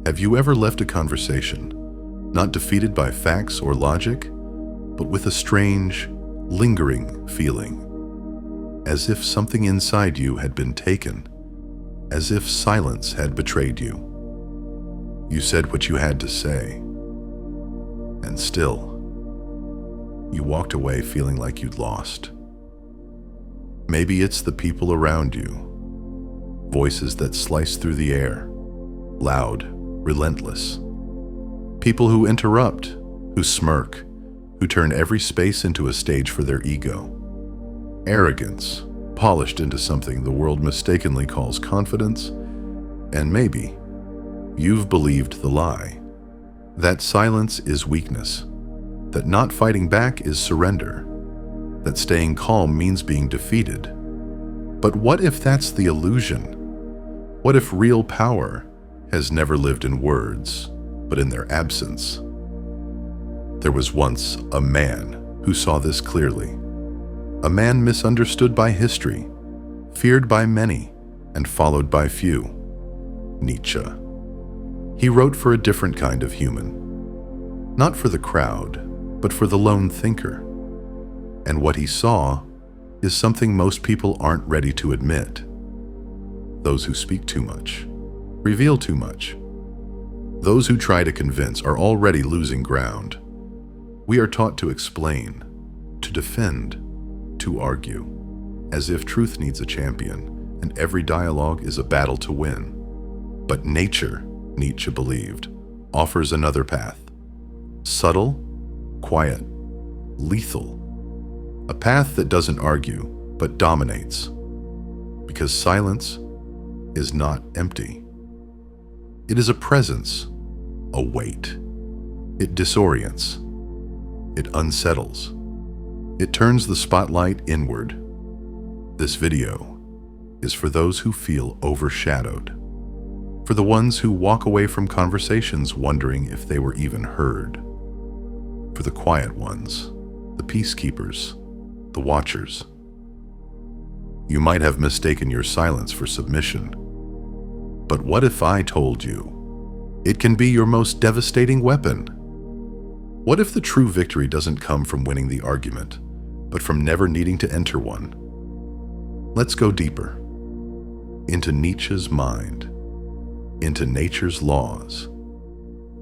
Have you ever left a conversation, not defeated by facts or logic, but with a strange, lingering feeling, as if something inside you had been taken, as if silence had betrayed you? You said what you had to say, and still, you walked away feeling like you'd lost. Maybe it's the people around you, voices that slice through the air, loud, relentless. People who interrupt, who smirk, who turn every space into a stage for their ego. Arrogance, polished into something the world mistakenly calls confidence, and maybe you've believed the lie. That silence is weakness, that not fighting back is surrender, that staying calm means being defeated. But what if that's the illusion? What if real power has never lived in words, but in their absence? There was once a man who saw this clearly. A man misunderstood by history, feared by many, and followed by few. Nietzsche. He wrote for a different kind of human. Not for the crowd, but for the lone thinker. And what he saw is something most people aren't ready to admit. Those who speak too much, reveal too much. Those who try to convince are already losing ground. We are taught to explain, to defend, to argue, as if truth needs a champion and every dialogue is a battle to win. But nature, Nietzsche believed, offers another path. Subtle, quiet, lethal. A path that doesn't argue, but dominates. Because silence is not empty. It is a presence, a weight. It disorients. It unsettles. It turns the spotlight inward. This video is for those who feel overshadowed. For the ones who walk away from conversations wondering if they were even heard. For the quiet ones, the peacekeepers, the watchers. You might have mistaken your silence for submission. But what if I told you it can be your most devastating weapon? What if the true victory doesn't come from winning the argument, but from never needing to enter one? Let's go deeper. Into Nietzsche's mind. Into nature's laws.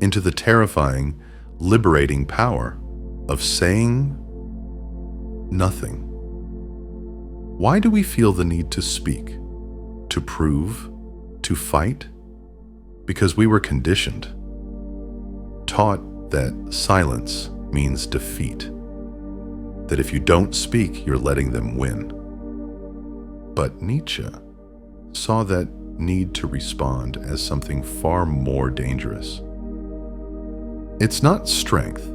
Into the terrifying, liberating power of saying nothing. Why do we feel the need to speak? To prove? To fight? Because we were conditioned. Taught that silence means defeat. That if you don't speak, you're letting them win. But Nietzsche saw that need to respond as something far more dangerous. It's not strength.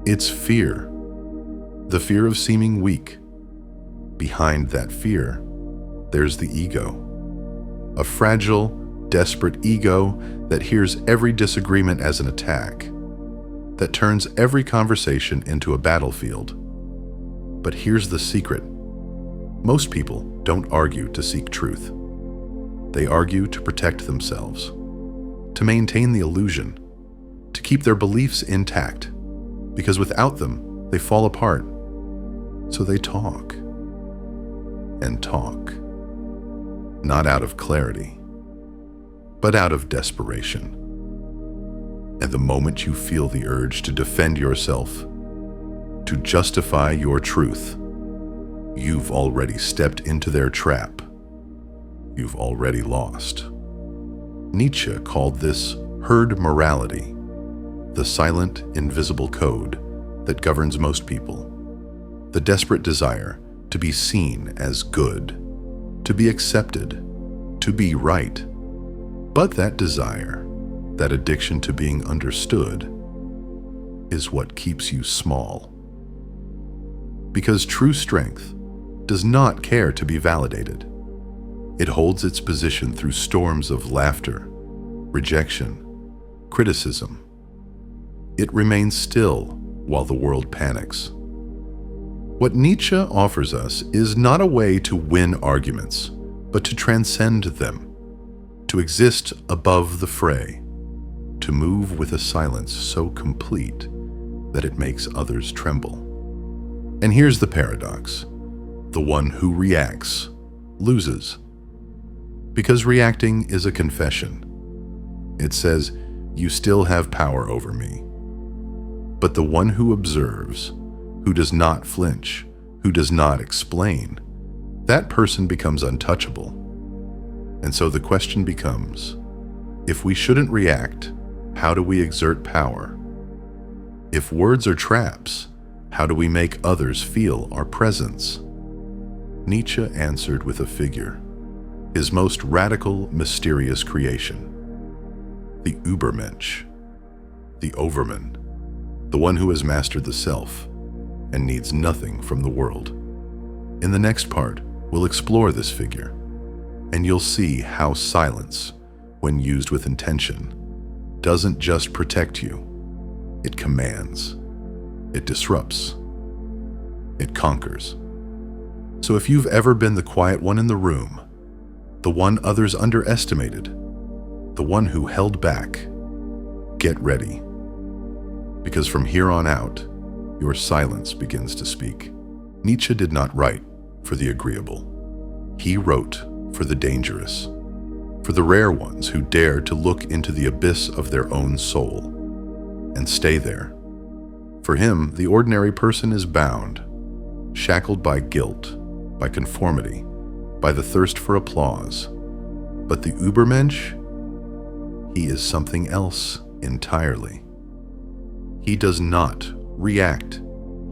It's fear. The fear of seeming weak. Behind that fear, there's the ego. A fragile, desperate ego that hears every disagreement as an attack, that turns every conversation into a battlefield. But here's the secret. Most people don't argue to seek truth. They argue to protect themselves, to maintain the illusion, to keep their beliefs intact, because without them, they fall apart. So they talk and talk, not out of clarity, but out of desperation. And the moment you feel the urge to defend yourself, to justify your truth, you've already stepped into their trap. You've already lost. Nietzsche called this herd morality, the silent, invisible code that governs most people. The desperate desire to be seen as good, to be accepted, to be right. But that desire, that addiction to being understood, is what keeps you small. Because true strength does not care to be validated. It holds its position through storms of laughter, rejection, criticism. It remains still while the world panics. What Nietzsche offers us is not a way to win arguments, but to transcend them, to exist above the fray, to move with a silence so complete that it makes others tremble. And here's the paradox. The one who reacts loses. Because reacting is a confession. It says, "You still have power over me." But the one who observes, who does not flinch, who does not explain, that person becomes untouchable. And so the question becomes, if we shouldn't react, how do we exert power? If words are traps, how do we make others feel our presence? Nietzsche answered with a figure, his most radical, mysterious creation. The Übermensch, the overman, the one who has mastered the self and needs nothing from the world. In the next part, we'll explore this figure, and you'll see how silence, when used with intention, doesn't just protect you. It commands, it disrupts, it conquers. So if you've ever been the quiet one in the room, the one others underestimated, the one who held back, get ready. Because from here on out, your silence begins to speak. Nietzsche did not write for the agreeable. He wrote for the dangerous, for the rare ones who dare to look into the abyss of their own soul and stay there. For him, the ordinary person is bound, shackled by guilt, by conformity, by the thirst for applause. But the Übermensch, he is something else entirely. He does not react.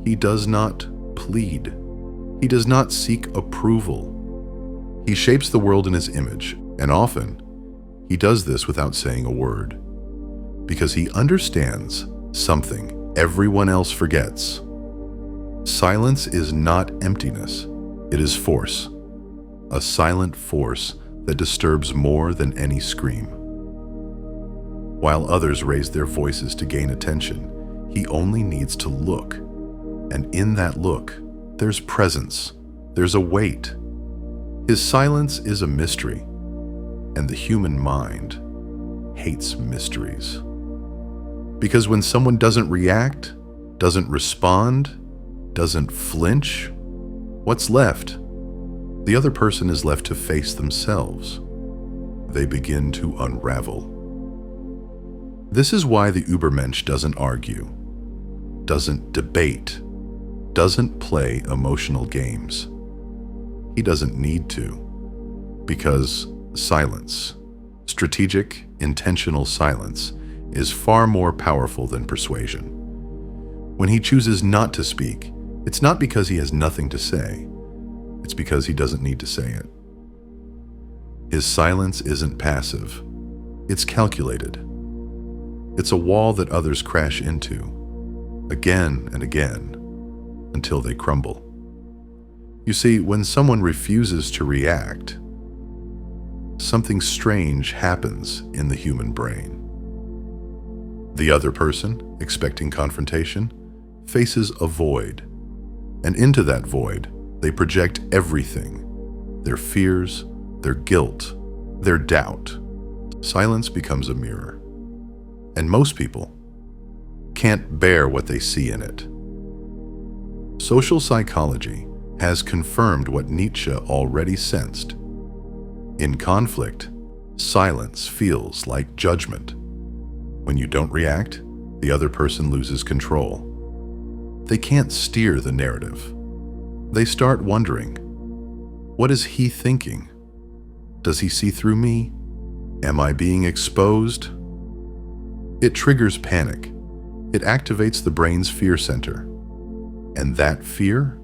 He does not plead. He does not seek approval. He shapes the world in his image, and often he does this without saying a word, because he understands something everyone else forgets. Silence is not emptiness, it is force, a silent force that disturbs more than any scream. While others raise their voices to gain attention, he only needs to look, and in that look, there's presence, there's a weight. His silence is a mystery, and the human mind hates mysteries. Because when someone doesn't react, doesn't respond, doesn't flinch, what's left? The other person is left to face themselves. They begin to unravel. This is why the Übermensch doesn't argue, doesn't debate, doesn't play emotional games. He doesn't need to, because silence, strategic, intentional silence, is far more powerful than persuasion. When he chooses not to speak, it's not because he has nothing to say, it's because he doesn't need to say it. His silence isn't passive, it's calculated. It's a wall that others crash into, again and again, until they crumble. You see, when someone refuses to react, something strange happens in the human brain. The other person, expecting confrontation, faces a void, and into that void, they project everything, their fears, their guilt, their doubt. Silence becomes a mirror, and most people can't bear what they see in it. Social psychology has confirmed what Nietzsche already sensed. In conflict, silence feels like judgment. When you don't react, the other person loses control. They can't steer the narrative. They start wondering, what is he thinking? Does he see through me? Am I being exposed? It triggers panic. It activates the brain's fear center. And that fear,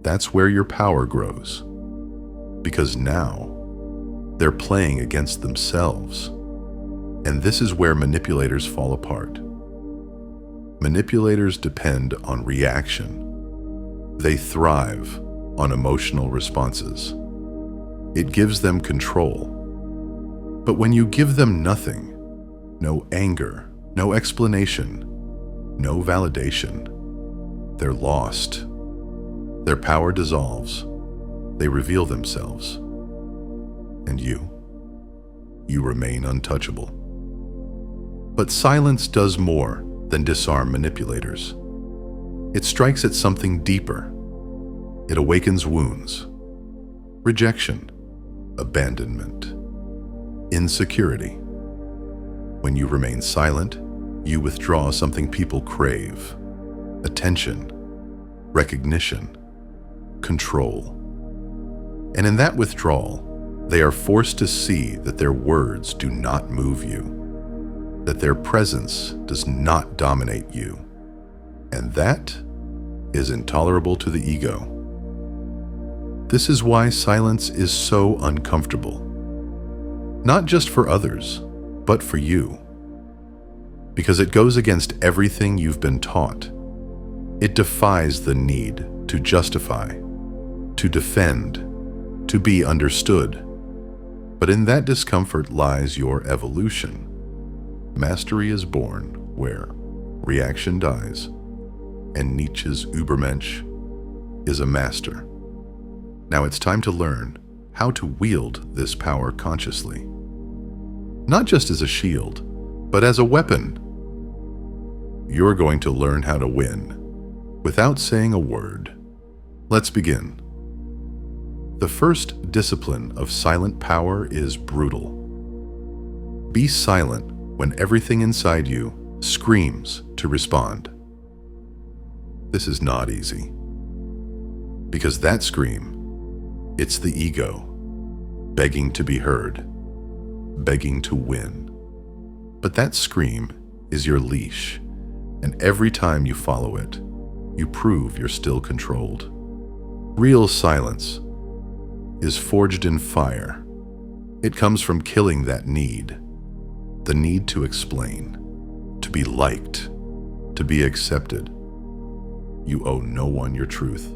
that's where your power grows. Because now, they're playing against themselves. And this is where manipulators fall apart. Manipulators depend on reaction. They thrive on emotional responses. It gives them control. But when you give them nothing, no anger, no explanation, no validation, they're lost. Their power dissolves. They reveal themselves. And you? you remain untouchable. But silence does more than disarm manipulators. It strikes at something deeper. It awakens wounds, rejection, abandonment, insecurity. When you remain silent, you withdraw something people crave: attention, recognition, control. And in that withdrawal, they are forced to see that their words do not move you, that their presence does not dominate you. And that is intolerable to the ego. This is why silence is so uncomfortable. Not just for others, but for you. Because it goes against everything you've been taught. It defies the need to justify, to defend, to be understood. But in that discomfort lies your evolution. Mastery is born where reaction dies, and Nietzsche's Übermensch is a master. Now it's time to learn how to wield this power consciously. Not just as a shield, but as a weapon. You're going to learn how to win without saying a word. Let's begin. The first discipline of silent power is brutal. Be silent when everything inside you screams to respond. This is not easy. Because that scream, it's the ego, begging to be heard, begging to win. But that scream is your leash, and every time you follow it, you prove you're still controlled. Real silence is forged in fire. It comes from killing that need, the need to explain, to be liked, to be accepted. You owe no one your truth,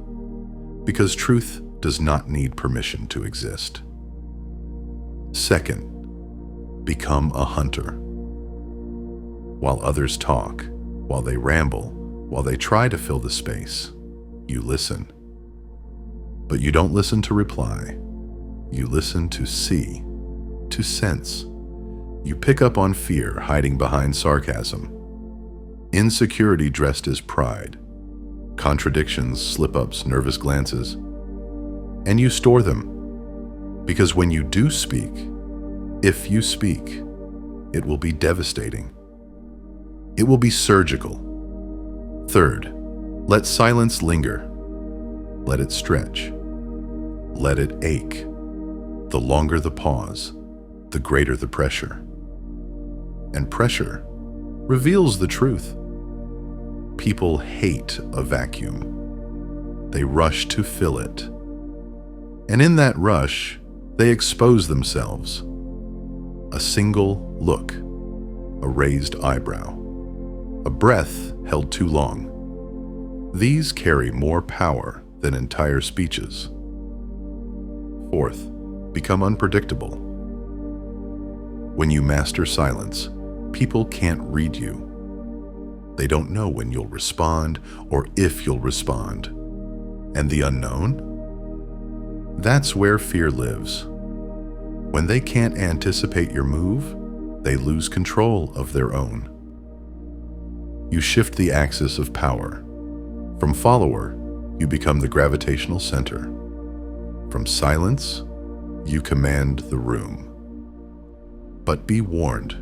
because truth does not need permission to exist. Second, become a hunter. While others talk, while they ramble, while they try to fill the space, you listen. But you don't listen to reply. You listen to see, to sense. You pick up on fear hiding behind sarcasm, insecurity dressed as pride, contradictions, slip-ups, nervous glances. And you store them, because when you do speak, if you speak, it will be devastating. It will be surgical. Third, let silence linger. Let it stretch. Let it ache. The longer the pause, the greater the pressure. And pressure reveals the truth. People hate a vacuum. They rush to fill it. And in that rush, they expose themselves. A single look, a raised eyebrow, a breath held too long. These carry more power than entire speeches. Fourth, become unpredictable. When you master silence, people can't read you. They don't know when you'll respond or if you'll respond. And the unknown? That's where fear lives. When they can't anticipate your move, they lose control of their own. You shift the axis of power. From follower, you become the gravitational center. From silence, you command the room. But be warned,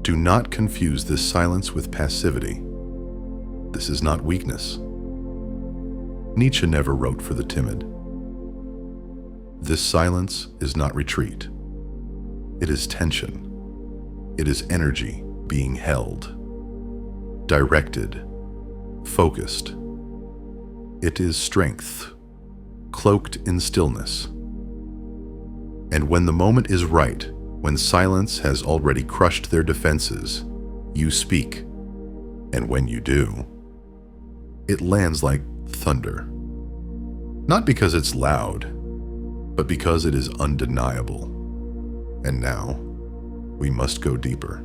do not confuse this silence with passivity. This is not weakness. Nietzsche never wrote for the timid. This silence is not retreat. It is tension. It is energy being held, directed, focused. It is strength, cloaked in stillness. And when the moment is right, when silence has already crushed their defenses, you speak. And when you do, it lands like thunder. Not because it's loud, but because it is undeniable. And now, we must go deeper,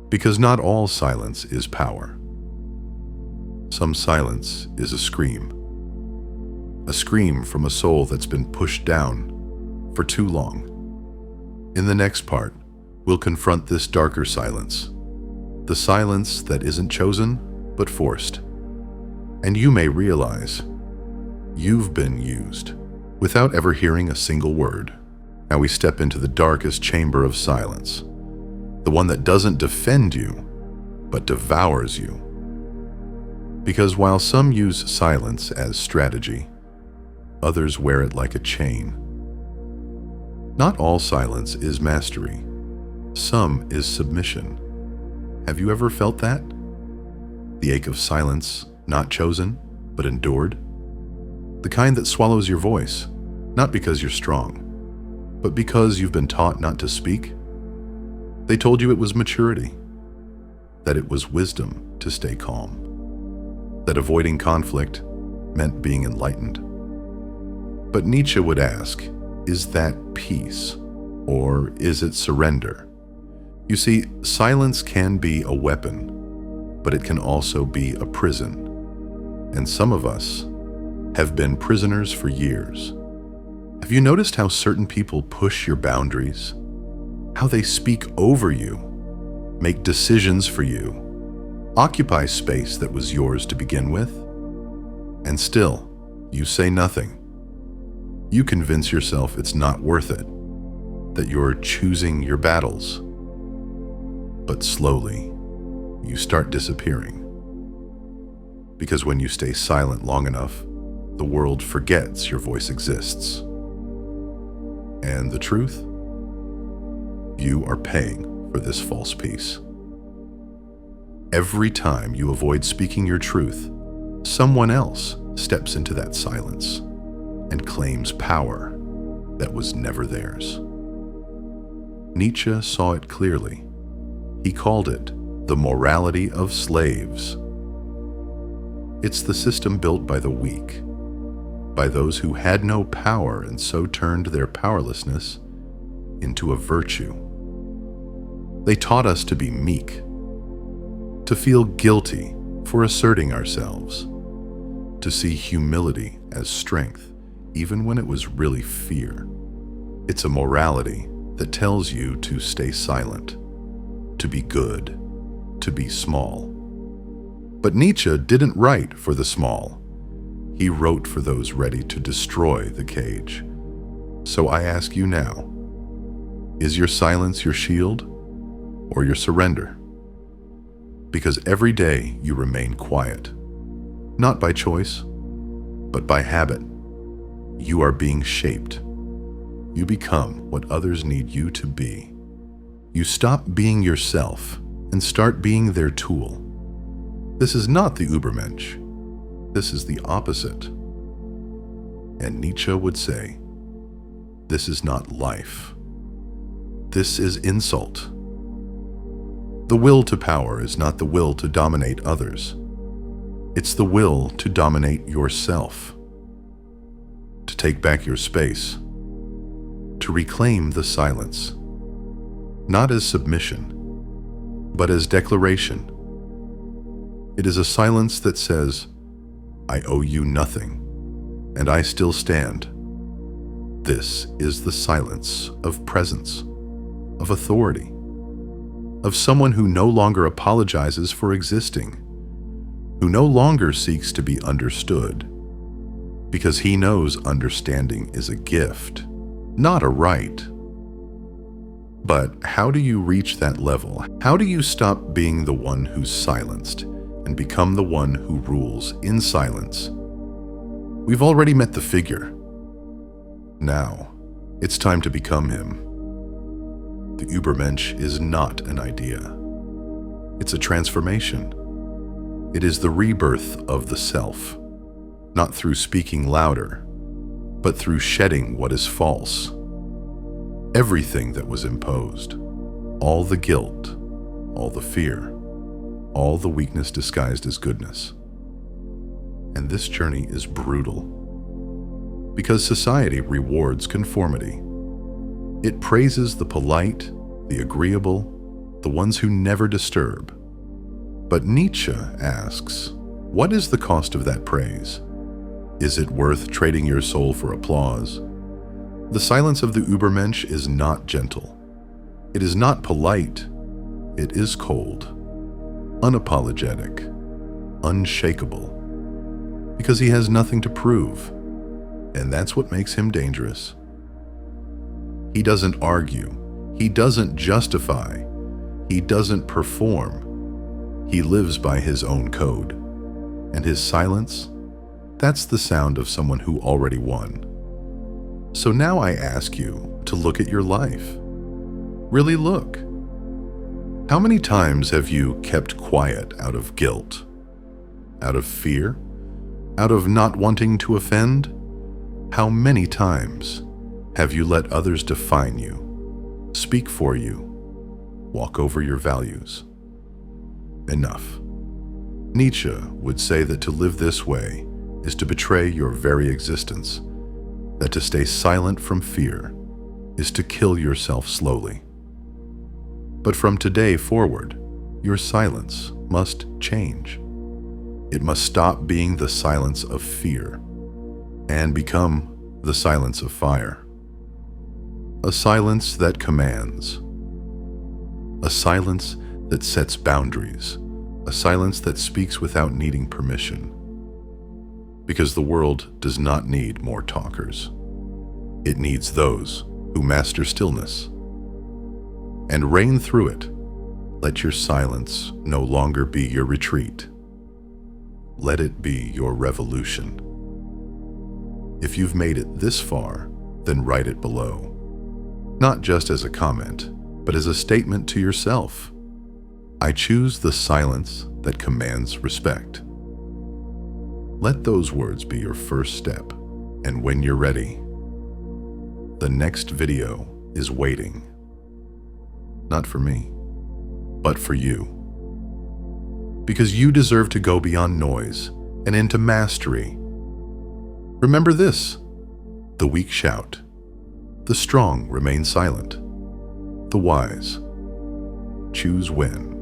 because not all silence is power. Some silence is a scream from a soul that's been pushed down for too long. In the next part, we'll confront this darker silence, the silence that isn't chosen, but forced. And you may realize you've been used without ever hearing a single word. Now we step into the darkest chamber of silence, the one that doesn't defend you, but devours you. Because while some use silence as strategy, others wear it like a chain. Not all silence is mastery. Some is submission. Have you ever felt that? The ache of silence, not chosen, but endured? The kind that swallows your voice, not because you're strong, but because you've been taught not to speak? They told you it was maturity, that it was wisdom to stay calm, that avoiding conflict meant being enlightened. But Nietzsche would ask, is that peace, or is it surrender? You see, silence can be a weapon, but it can also be a prison. And some of us have been prisoners for years. Have you noticed how certain people push your boundaries? How they speak over you, make decisions for you, occupy space that was yours to begin with? And still, you say nothing. You convince yourself it's not worth it, that you're choosing your battles. But slowly, you start disappearing. Because when you stay silent long enough, the world forgets your voice exists. And the truth? You are paying for this false peace. Every time you avoid speaking your truth, someone else steps into that silence and claims power that was never theirs. Nietzsche saw it clearly. He called it the morality of slaves. It's the system built by the weak, by those who had no power and so turned their powerlessness into a virtue. They taught us to be meek, to feel guilty for asserting ourselves, to see humility as strength, even when it was really fear. It's a morality that tells you to stay silent, to be good, to be small. But Nietzsche didn't write for the small. He wrote for those ready to destroy the cage. So I ask you now, is your silence your shield or your surrender? Because every day you remain quiet, not by choice, but by habit. You are being shaped. You become what others need you to be. You stop being yourself and start being their tool. This is not the Übermensch. This is the opposite. And Nietzsche would say, this is not life. This is insult. The will to power is not the will to dominate others. It's the will to dominate yourself, to take back your space, to reclaim the silence, not as submission, but as declaration. It is a silence that says, I owe you nothing, and I still stand. This is the silence of presence, of authority, of someone who no longer apologizes for existing, who no longer seeks to be understood, because he knows understanding is a gift, not a right. But how do you reach that level? How do you stop being the one who's silenced and become the one who rules in silence? We've already met the figure. Now, it's time to become him. The Übermensch is not an idea. It's a transformation. It is the rebirth of the self, not through speaking louder, but through shedding what is false. Everything that was imposed, all the guilt, all the fear, all the weakness disguised as goodness. And this journey is brutal, because society rewards conformity. It praises the polite, the agreeable, the ones who never disturb. But Nietzsche asks, what is the cost of that praise? Is it worth trading your soul for applause? The silence of the Übermensch is not gentle. It is not polite. It is cold, unapologetic, unshakable, because he has nothing to prove, and that's what makes him dangerous. He doesn't argue. He doesn't justify. He doesn't perform. He lives by his own code. And his silence, that's the sound of someone who already won. So now I ask you to look at your life. Really look. How many times have you kept quiet out of guilt, out of fear, out of not wanting to offend? How many times have you let others define you, speak for you, walk over your values? Enough. Nietzsche would say that to live this way is to betray your very existence, that to stay silent from fear is to kill yourself slowly. But from today forward, your silence must change. It must stop being the silence of fear and become the silence of fire. A silence that commands. A silence that sets boundaries. A silence that speaks without needing permission. Because the world does not need more talkers. It needs those who master stillness. And reign through it. Let your silence no longer be your retreat. Let it be your revolution. If you've made it this far, then write it below. Not just as a comment, but as a statement to yourself. I choose the silence that commands respect. Let those words be your first step, and when you're ready, the next video is waiting. Not for me, but for you. Because you deserve to go beyond noise and into mastery. Remember this: the weak shout, the strong remain silent, the wise choose when.